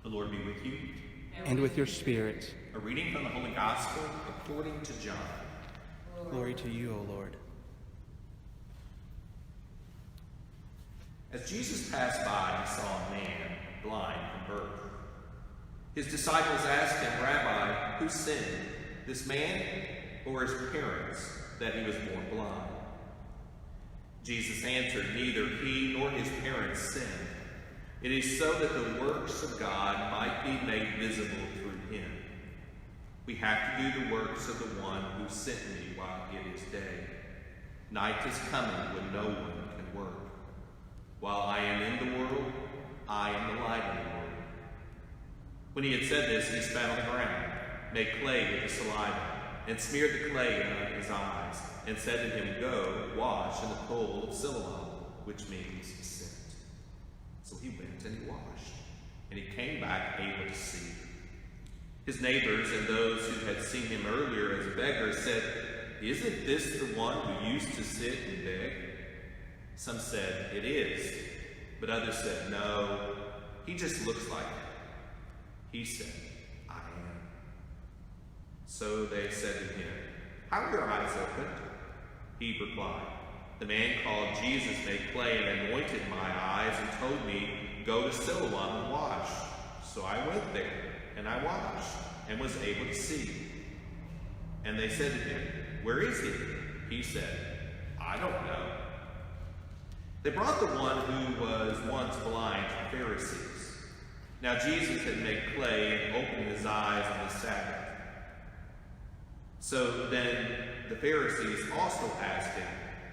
The Lord be with you. And with your spirit. A reading from the Holy Gospel according to John. Glory to you, O Lord. As Jesus passed by, he saw a man blind from birth. His disciples asked him, "Rabbi, who sinned, this man or his parents, that he was born blind?" Jesus answered, "Neither he nor his parents sinned. It is so that the works of God might be made visible through him. We have to do the works of the one who sent me while it is day. Night is coming when no one can work. While I am in the world, I am the light of the world." When he had said this, he spat on the ground, made clay with the saliva, and smeared the clay on his eyes, and said to him, "Go, wash in the pool of Siloam," which means sent. So he went and he washed, and he came back able to see. His neighbors and those who had seen him earlier as a beggar said, "Isn't this the one who used to sit and beg?" Some said, "It is," but others said, "No, he just looks like it." He said, "I am." So they said to him, "How are your eyes opened?" He replied, "The man called Jesus made clay and anointed my eyes and told me, 'Go to Siloam and wash.' So I went there, and I washed, and was able to see." And they said to him, "Where is he?" He said, "I don't know." They brought the one who was once blind to the Pharisees. Now Jesus had made clay and opened his eyes on the Sabbath. So then the Pharisees also asked him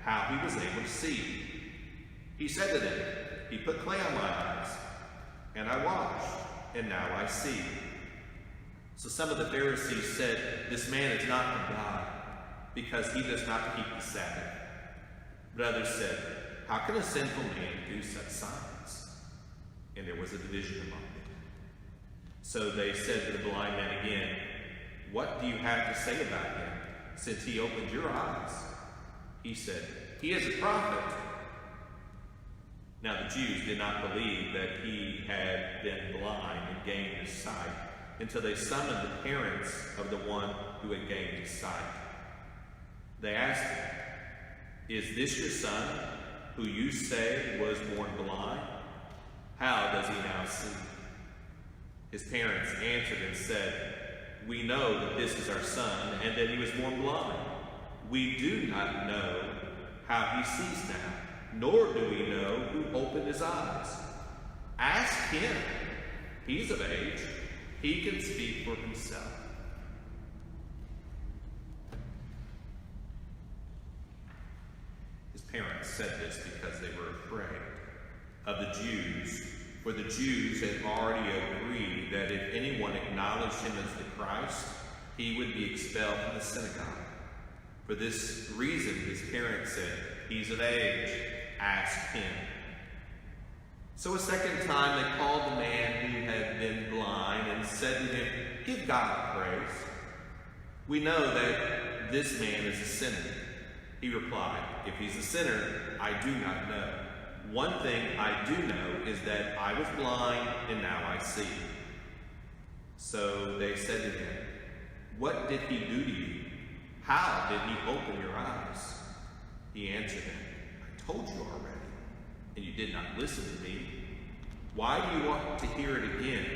how he was able to see. He said to them, "He put clay on my eyes, and I washed, and now I see." So some of the Pharisees said, "This man is not from God, because he does not keep the Sabbath." But others said, "How can a sinful man do such signs?" And there was a division among them. So they said to the blind man again, "What do you have to say about him, since he opened your eyes?" He said, "He is a prophet." Now the Jews did not believe that he had been blind and gained his sight until they summoned the parents of the one who had gained his sight. They asked him, "Is this your son, who you say was born blind? How does he now see?" His parents answered and said, "We know that this is our son, and that he was born blind. We do not know how he sees now, nor do we know who opened his eyes. Ask him. He's of age. He can speak for himself." His parents said this because they were afraid of the Jews, for the Jews had already agreed that if anyone acknowledged him as the Christ, he would be expelled from the synagogue. For this reason, his parents said, "He's of age. Ask him." So a second time they called the man who had been blind and said to him, "Give God praise. We know that this man is a sinner." He replied, "If he's a sinner, I do not know. One thing I do know is that I was blind and now I see." So they said to him, "What did he do to you? How did he open your eyes?" He answered them, "I told you already, and you did not listen to me. Why do you want to hear it again?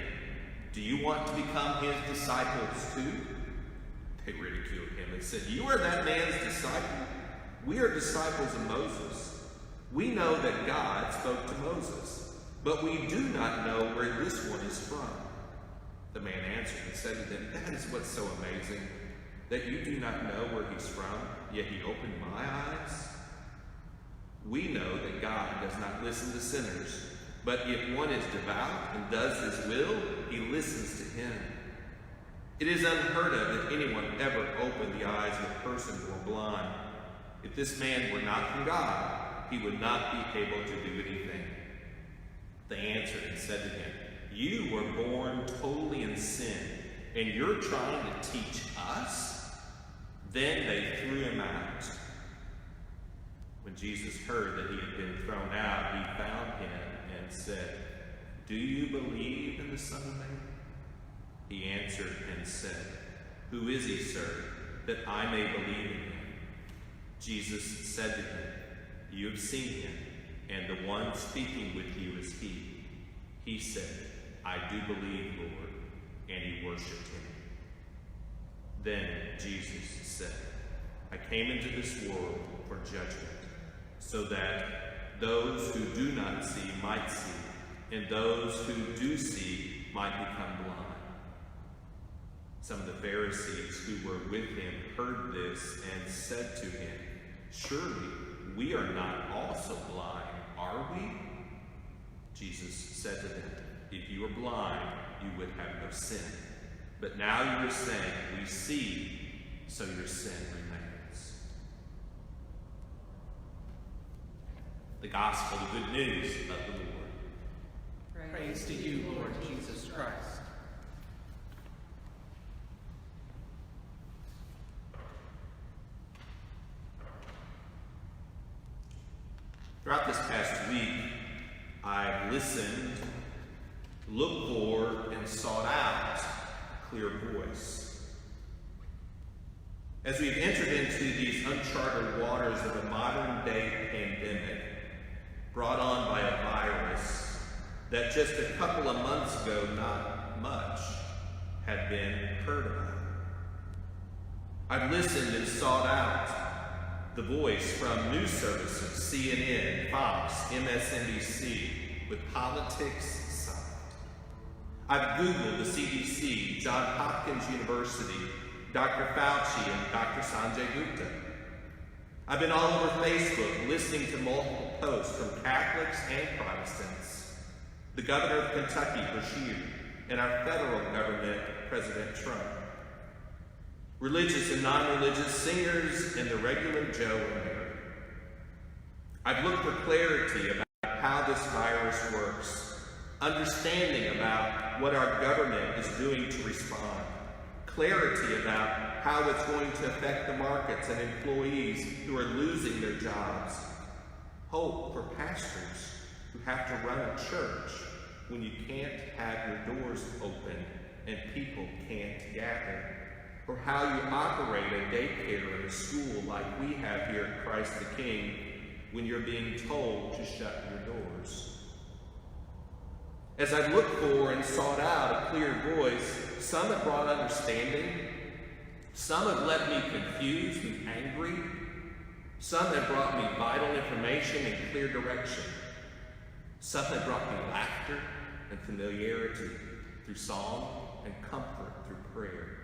Do you want to become his disciples too?" They ridiculed him and said, "You are that man's disciple. We are disciples of Moses. We know that God spoke to Moses, but we do not know where this one is from." The man answered and said to them, "That is what's so amazing, that you do not know where he's from, yet he opened my eyes. We know that God does not listen to sinners, but if one is devout and does his will, he listens to him. It is unheard of that anyone ever opened the eyes of a person born blind. If this man were not from God, he would not be able to do anything." They answered and said to him, "You were born totally in sin, and you're trying to teach us?" Then they threw him out. When Jesus heard that he had been thrown out, he found him and said, do you believe in the Son of Man? He answered and said, Who is he, sir, that I may believe in him? Jesus said to him, You have seen him, and the one speaking with you is he. He said, I do believe, Lord, and he worshipped him. Then Jesus said, I came into this world for judgment, so that those who do not see might see, and those who do see might become blind. Some of the Pharisees who were with him heard this and said to him, Surely we are not also blind, are we? Jesus said to them, If you were blind, you would have no sin. But now you are saying, We see, so your sin remains. The gospel, the good news of the Lord. Praise to you, Lord Jesus Christ. Throughout this past week, I've listened, looked for, and sought out a clear voice. As we've entered into these uncharted waters of a modern-day pandemic brought on by a virus that just a couple of months ago, not much, had been heard about. I've listened and sought out the voice from news services, CNN, Fox, MSNBC, with politics aside. I've Googled the CDC, Johns Hopkins University, Dr. Fauci, and Dr. Sanjay Gupta. I've been all over Facebook listening to multiple posts from Catholics and Protestants, the governor of Kentucky, Beshear, and our federal government, President Trump. Religious and non-religious singers, and the regular Joe and Mary. I've looked for clarity about how this virus works, understanding about what our government is doing to respond, clarity about how it's going to affect the markets and employees who are losing their jobs, hope for pastors who have to run a church when you can't have your doors open and people can't gather, or how you operate a daycare or a school like we have here at Christ the King when you're being told to shut your doors. As I've looked for and sought out a clear voice, some have brought understanding, some have left me confused and angry, some have brought me vital information and clear direction, some have brought me laughter and familiarity through song and comfort through prayer.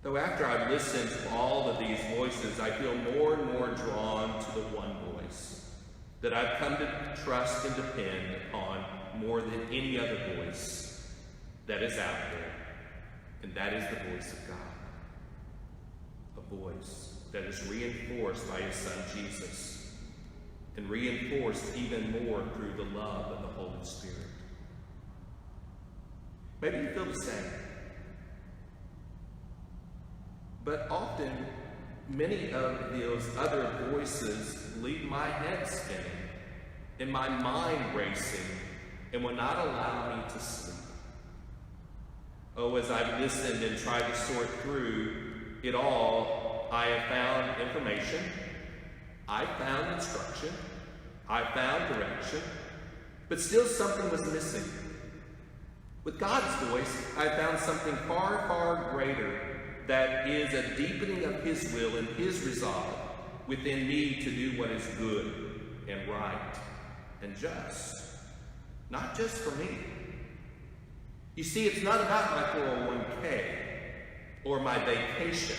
Though after I've listened to all of these voices, I feel more and more drawn to the one voice that I've come to trust and depend upon more than any other voice that is out there, and that is the voice of God. A voice that is reinforced by his Son Jesus, and reinforced even more through the love of the Holy Spirit. Maybe you feel the same. But often, many of those other voices leave my head spinning and my mind racing and will not allow me to sleep. Oh, as I've listened and tried to sort through it all, I have found information, I found instruction, I found direction, but still something was missing. With God's voice, I found something far, far greater, that is a deepening of his will and his resolve within me to do what is good and right and just. Not just for me. You see, it's not about my 401k or my vacation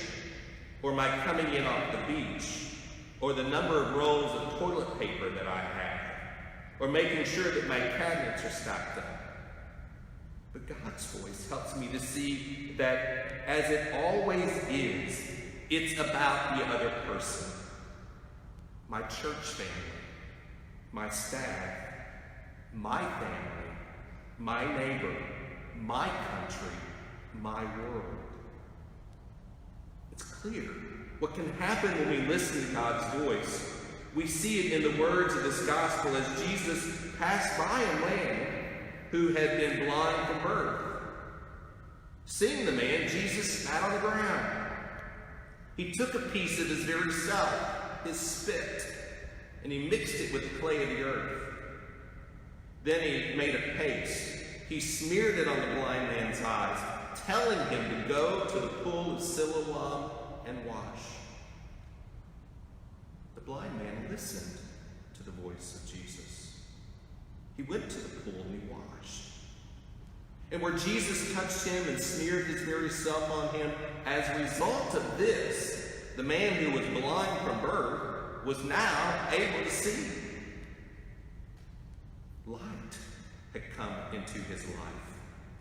or my coming in off the beach or the number of rolls of toilet paper that I have or making sure that my cabinets are stocked up. But God's voice helps me to see that, as it always is, it's about the other person. My church family, my staff, my family, my neighbor, my country, my world. It's clear what can happen when we listen to God's voice. We see it in the words of this gospel as Jesus passed by a man who had been blind from birth. Seeing the man, Jesus spat on the ground. He took a piece of his very self, his spit, and he mixed it with the clay of the earth. Then he made a paste. He smeared it on the blind man's eyes, telling him to go to the pool of Siloam and wash. The blind man listened to the voice of Jesus. He went to the pool and he washed. And where Jesus touched him and smeared his very self on him, as a result of this, the man who was blind from birth was now able to see. Light had come into his life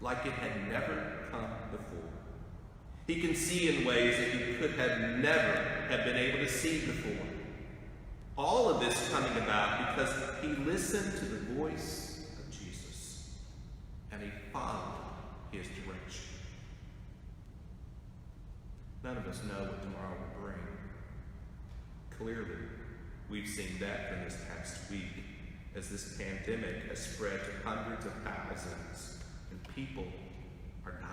like it had never come before. He can see in ways that he could have never have been able to see before. All of this coming about because he listened to the voice of Jesus and he followed his direction. None of us know what tomorrow will bring. Clearly, we've seen that in this past week as this pandemic has spread to hundreds of thousands and people are dying.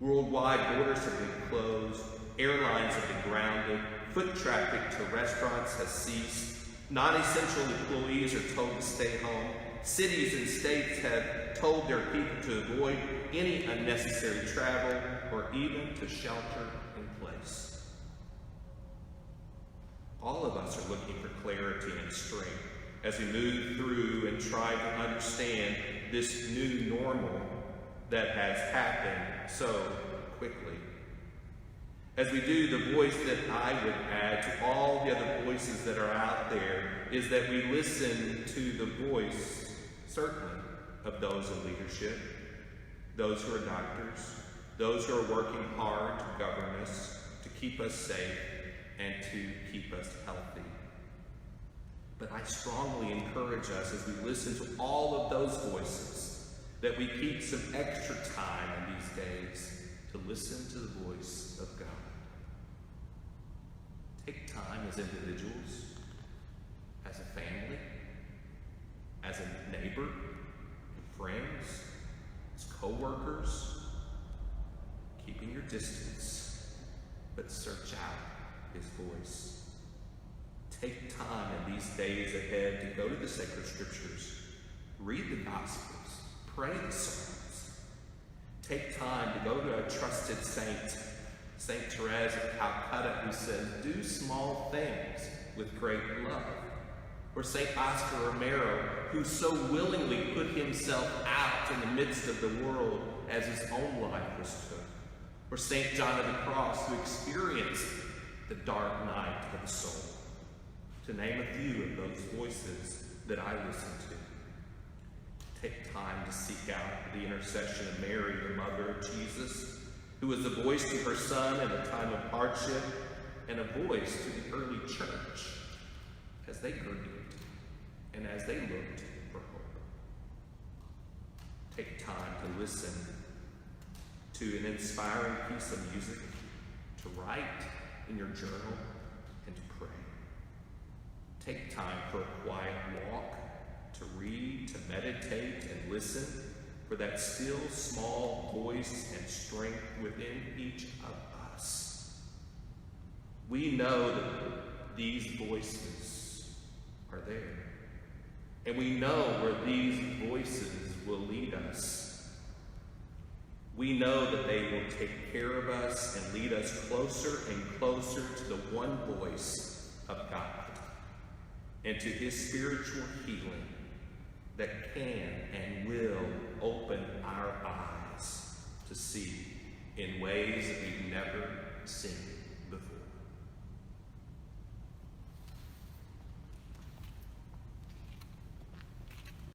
Worldwide borders have been closed, airlines have been grounded, foot traffic to restaurants has ceased, non-essential employees are told to stay home, cities and states have told their people to avoid any unnecessary travel or even to shelter in place. All of us are looking for clarity and strength as we move through and try to understand this new normal that has happened so quickly. As we do, the voice that I would add to all the other voices that are out there is that we listen to the voice, certainly, of those in leadership, those who are doctors, those who are working hard to govern us, to keep us safe, and to keep us healthy. But I strongly encourage us as we listen to all of those voices that we keep some extra time in these days to listen to the voice of God. Take time as individuals, as a family, as a neighbor, friends, as co-workers, keeping your distance, but search out his voice. Take time in these days ahead to go to the sacred scriptures, read the Gospels, pray the Psalms. Take time to go to a trusted saint, St. Therese of Calcutta, who says, do small things with great love. Or St. Oscar Romero, who so willingly put himself out in the midst of the world as his own life was took. Or St. John of the Cross, who experienced the dark night of the soul. To name a few of those voices that I listen to. Take time to seek out the intercession of Mary, the mother of Jesus, who was a voice to her son in a time of hardship and a voice to the early church as they grieved and as they looked for hope. Take time to listen to an inspiring piece of music, to write in your journal, and to pray. Take time for a quiet walk, to read, to meditate, and listen for that still small voice and strength within each of us. We know that these voices are there. And we know where these voices will lead us. We know that they will take care of us and lead us closer and closer to the one voice of God and to his spiritual healing that can and will open our eyes to see in ways that we've never seen.